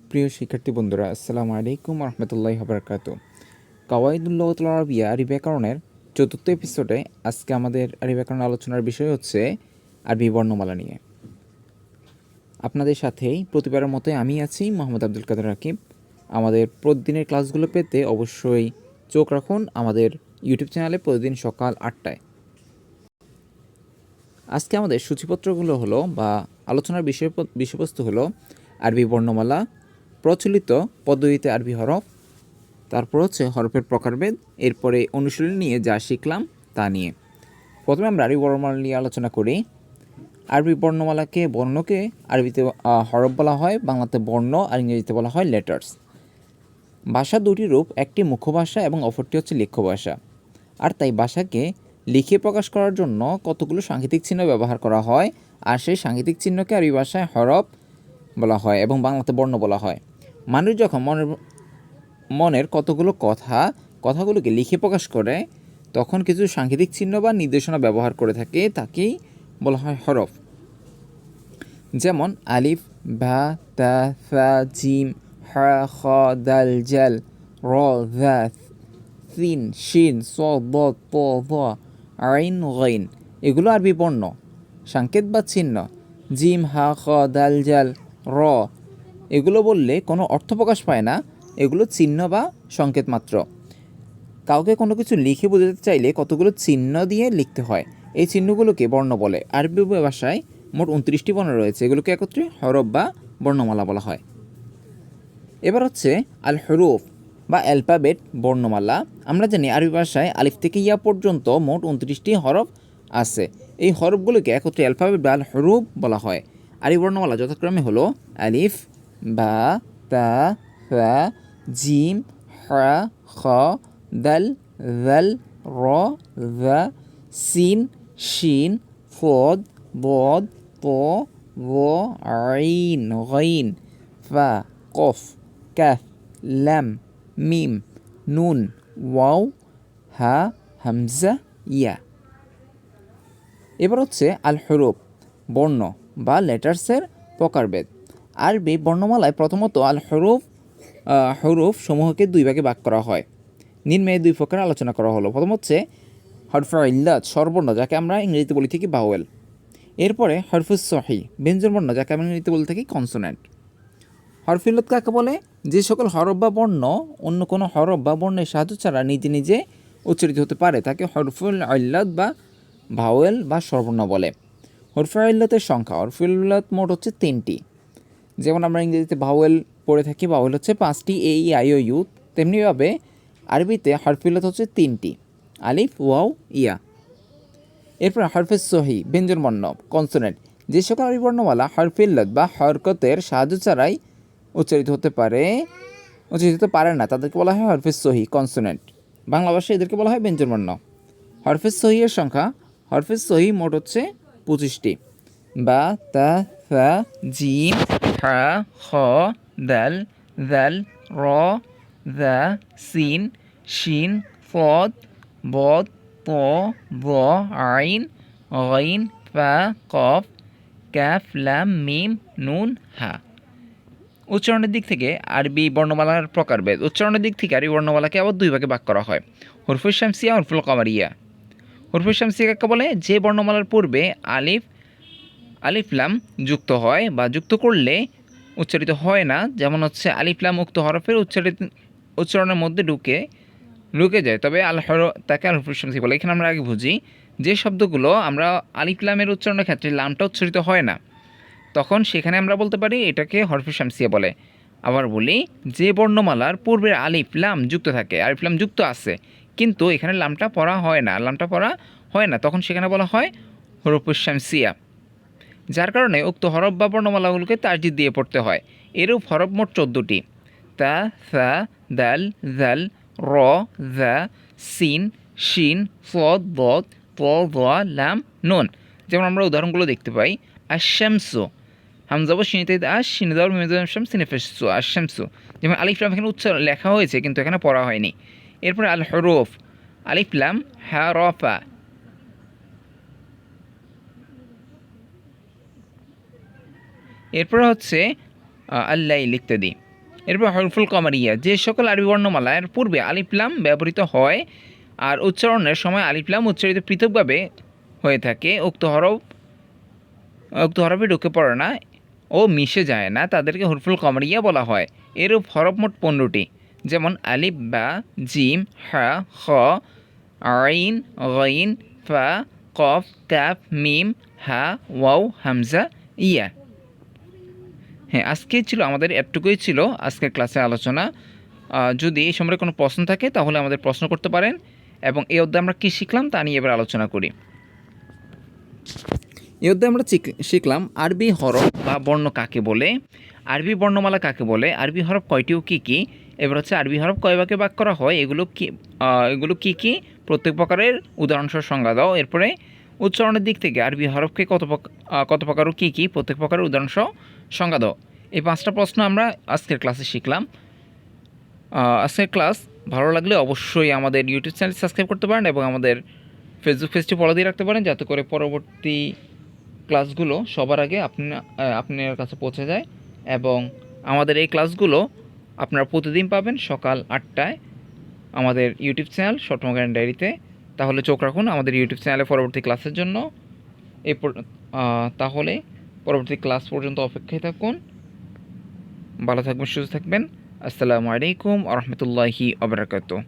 প্রিয় শিক্ষার্থী বন্ধুরা, আসসালামু আলাইকুম রহমতুল্লাহি বারাকাতুহু। কাওয়াইদুল লুগাতিল আরাবিয়া আরবি ব্যাকরণের চতুর্থ এপিসোডে আজকে আমাদের আরবি ব্যাকরণ আলোচনার বিষয় হচ্ছে আরবি বর্ণমালা নিয়ে। আপনাদের সাথেই প্রতিবারের মতোই আমি আছি মোহাম্মদ আব্দুল কাদের রাকিব। আমাদের প্রতিদিনের ক্লাসগুলো পেতে অবশ্যই চোখ রাখুন আমাদের ইউটিউব চ্যানেলে প্রতিদিন সকাল 8টায়। আজকে আমাদের সূচিপত্রগুলো হলো বা আলোচনার বিষয়বস্তু হলো আরবি বর্ণমালা, প্রচলিত পদ্ধতিতে আরবি হরফ, তারপর হচ্ছে হরফের প্রকারভেদ, এরপরে অনুশীলন নিয়ে যা শিখলাম তা নিয়ে। প্রথমে আমরা আরবি বর্ণমালা নিয়ে আলোচনা করি। আরবি বর্ণমালাকে বর্ণকে আরবিতে হরফ বলা হয়, বাংলাতে বর্ণ আর ইংরেজিতে বলা হয় লেটার্স। ভাষা দুটি রূপ, একটি মুখ্য ভাষা এবং অপরটি হচ্ছে লিখ্য ভাষা। আর তাই ভাষাকে লিখে প্রকাশ করার জন্য কতগুলো সাংকেতিক চিহ্ন ব্যবহার করা হয়, আর সেই সাংকেতিক চিহ্নকে আরবি ভাষায় হরফ বলা হয় এবং বাংলাতে বর্ণ বলা হয়। মানুষ যখন মনের কতগুলো কথাগুলোকে লিখে প্রকাশ করে তখন কিছু সাংকেতিক চিহ্ন বা নির্দেশনা ব্যবহার করে থাকে, তাকেই বলা হয় হরফ। যেমন আলিফ, বা, তা, ফা, জিম, হা, খ, দাল, জাল, র, যা, সিন, শিন, সদ, বদ, ত, ভ, আইন, গাইন। এগুলো আরবি বর্ণ, সংকেত বা চিহ্ন। জিম, হা, খ, দাল, জাল, র এগুলো বললে কোনো অর্থ প্রকাশ পায় না, এগুলো চিহ্ন বা সংকেত মাত্র। কাউকে কোনো কিছু লিখে বোঝাতে চাইলে কতগুলো চিহ্ন দিয়ে লিখতে হয়, এই চিহ্নগুলোকে বর্ণ বলে। আরবি ভাষায় মোট 29টি বর্ণ রয়েছে, এগুলোকে একত্রে হরফ বা বর্ণমালা বলা হয়। এবার হচ্ছে আল হরুফ বা অ্যালফাবেট বর্ণমালা। আমরা জানি আরবি ভাষায় আলিফ থেকে ইয়া পর্যন্ত মোট 29টি হরফ আছে। এই হরফগুলোকে একত্রে অ্যালফাবেট বা আল হরুফ বলা হয়। আরবি বর্ণমালা যথাক্রমে হলো আলিফ, বা, তা, ফা, জিম, হা, খ, দাল, জাল, র, যা, সিন, শিন, ফদ, বদ, ত, ভ, আইন, গাইন, ফা, কফ, কাফ, লাম, মিম, নুন, ওয়াও, হা, হামজা, ইয়া। এবার হচ্ছে আল হরুফ বর্ণ বা লেটার্সের প্রকারভেদ। আরবি বর্ণমালায় প্রথমত আল হরুফ সমূহকে দুই ভাগে ভাগ করা হয়। নিম্নে দুই প্রকার আলোচনা করা হলো। প্রথম হচ্ছে হরফে ইল্লাত স্বরবর্ণ, যাকে আমরা ইংরেজিতে বলি থাকি ভাওয়েল। এরপরে হরফুস সহি ব্যঞ্জন বর্ণ, যাকে আমরা ইংরেজিতে বলে থাকি কনসোনেন্ট। হরফে ইল্লাত কাকে বলে? যে সকল হরফ বা বর্ণ অন্য কোনো হরফ বা বর্ণের সাহায্য ছাড়া নিজে নিজে উচ্চারিত হতে পারে, তাকে হরফুল ইল্লাত বা ভাওয়েল বা স্বরবর্ণ বলে। হরফে ইল্লাতের সংখ্যা, হরফে ইল্লাত মোট হচ্ছে 3টি। যেমন আমরা ইংরেজিতে ভাওয়েল পড়ে থাকি, ভাওয়েল হচ্ছে 5টি, এ, ই, আই, ও, ইউ। তেমনিভাবে আরবিতে হরফে ইল্লাত হচ্ছে 3টি, আলিফ, ওয়াও, ইয়া। এরপর হরফে সহি ব্যঞ্জন বর্ণ কনসোনেন্ট। যে সকল আরবি বর্ণমালা হরফে ইল্লাত বা হরকতের সাহায্য ছাড়াই উচ্চারিত হতে পারে না, তাদেরকে বলা হয় হরফে সহি কনসোনেন্ট। বাংলা ভাষায় এদেরকে বলা হয় ব্যঞ্জন বর্ণ। হরফে সহি এর সংখ্যা, হরফে সহি মোট হচ্ছে 25টি। বা, তা, ফা, জিম, হা, খ, দাল, জাল, র, যা, সিন, শিন, ফদ, বদ, ত, ভ, আইন, গাইন, ফা, কফ, কাফ, লাম, মিম, নুন, হা। উচ্চারণের দিক থেকে আরবি বর্ণমালার প্রকারভেদ। উচ্চারণের দিক থেকে আরবি বর্ণমালাকে আবার দুই ভাগে ভাগ করা হয়, হরফুল শামসিয়া, হরফুল কমারিয়া। হরফুল শামসিয়া কাকে বলে? যে বর্ণমালার পূর্বে আলিফ লাম যুক্ত হয় বা যুক্ত করলে উচ্চারিত হয় না, যেমন হচ্ছে আলিফ লাম উক্ত হরফের উচ্চারণের মধ্যে ঢুকে যায়, তবে তাকে আল হরফুল শামসিয়া বলে। এখানে আমরা আগে বুঝি, যে শব্দগুলো আমরা আলিফ লামের উচ্চারণের ক্ষেত্রে লামটা উচ্চারিত হয় না, তখন সেখানে আমরা বলতে পারি এটাকে হরফে শামসিয়া বলে। আবার বলি, যে বর্ণমালার পূর্বের আলিফ লাম যুক্ত থাকে, আলিফ লাম যুক্ত আছে কিন্তু এখানে লামটা পড়া হয় না, তখন সেখানে বলা হয় হরফে শামসিয়া। যার কারণে উক্ত হরফ বা বর্ণমালাগুলোকে তাসদিদ দিয়ে পড়তে হয়। এরূপ হরফ মোট 14টি। তা, সা, দাল, জাল, র, যা, সিন, শিন, ফদ, বদ, ত, ভ, লাম, নুন। যেমন আমরা উদাহরণগুলো দেখতে পাই, আশামসু, হামজাবো সিনিতে আশ, সিনিদাবর মিমেদাম সিনেফেসু, আশামসু। যেমন আলিফ লাম এখানে উচ্চারণ লেখা হয়েছে কিন্তু এখানে পড়া হয়নি। এরপরে আল হরুফ, আলিফ লাম, হা, রফা। এরপরে হচ্ছে আল্লাইল ইত্যাদি। এরপর হরফুল কমারিয়া, যে সকল আরবি বর্ণমালার পূর্বে আলিফ লাম ব্যবহৃত হয় আর উচ্চারণের সময় আলিফ লাম উচ্চারিত পৃথকভাবে হয়ে থাকে, উক্ত হরফে ঢুকে পড়ে না ও মিশে যায় না, তাদেরকে হরফুল কমারিয়া বলা হয়। এরূপ হরফ মোট 15টি, যেমন আলিফ, বা, জিম, হা, খ, আইন, গইন, ফা, কফ, কাফ, মিম, হা, ওয়াও, হামজা, ইয়া। হ্যাঁ, আজকে ছিল আমাদের এতটুকুই ছিল আজকের ক্লাসে আলোচনা। যদি এই সম্পর্কে কোনো প্রশ্ন থাকে তাহলে আমাদের প্রশ্ন করতে পারেন, এবং এই অধ্যায়ে আমরা কী শিখলাম তা নিয়ে এবার আলোচনা করি। এই অধ্যায়ে আমরা শিখলাম আরবি হরফ বা বর্ণ কাকে বলে, আরবি বর্ণমালা কাকে বলে, আরবি হরফ কয়টি ও কী কী। এবার হচ্ছে আরবি হরফ কয় ভাগে ভাগ করা হয়, এগুলো কী কী, প্রত্যেক প্রকারের উদাহরণসহ সংজ্ঞা দাও। এরপরে উচ্চারণের দিক থেকে আরবি হরফকে কত প্রকার ও কী কী, প্রত্যেক প্রকারের উদাহরণসহ সংজ্ঞা দাও। এই 5টা প্রশ্ন আমরা আজকের ক্লাসে শিখলাম। আজকের ক্লাস ভালো লাগলে অবশ্যই আমাদের ইউটিউব চ্যানেল সাবস্ক্রাইব করতে পারেন এবং আমাদের ফেসবুক পেজটি ফলো দিয়ে রাখতে পারেন, যাতে করে পরবর্তী ক্লাসগুলো সবার আগে আপনার কাছে পৌঁছে যায়। এবং আমাদের এই ক্লাসগুলো আপনারা প্রতিদিন পাবেন সকাল 8টায় আমাদের YouTube channel short form guide ডায়েরিতে। তাহলে চোখ রাখুন আমাদের ইউটিউব চ্যানেলে পরবর্তী ক্লাসের জন্য। তাহলে পরবর্তী ক্লাস পর্যন্ত অপেক্ষায় থাকুন। ভালো থাকবেন, সুস্থ থাকবেন। আসসালামু আলাইকুম ওয়া রাহমাতুল্লাহি ওয়া বারাকাতুহু।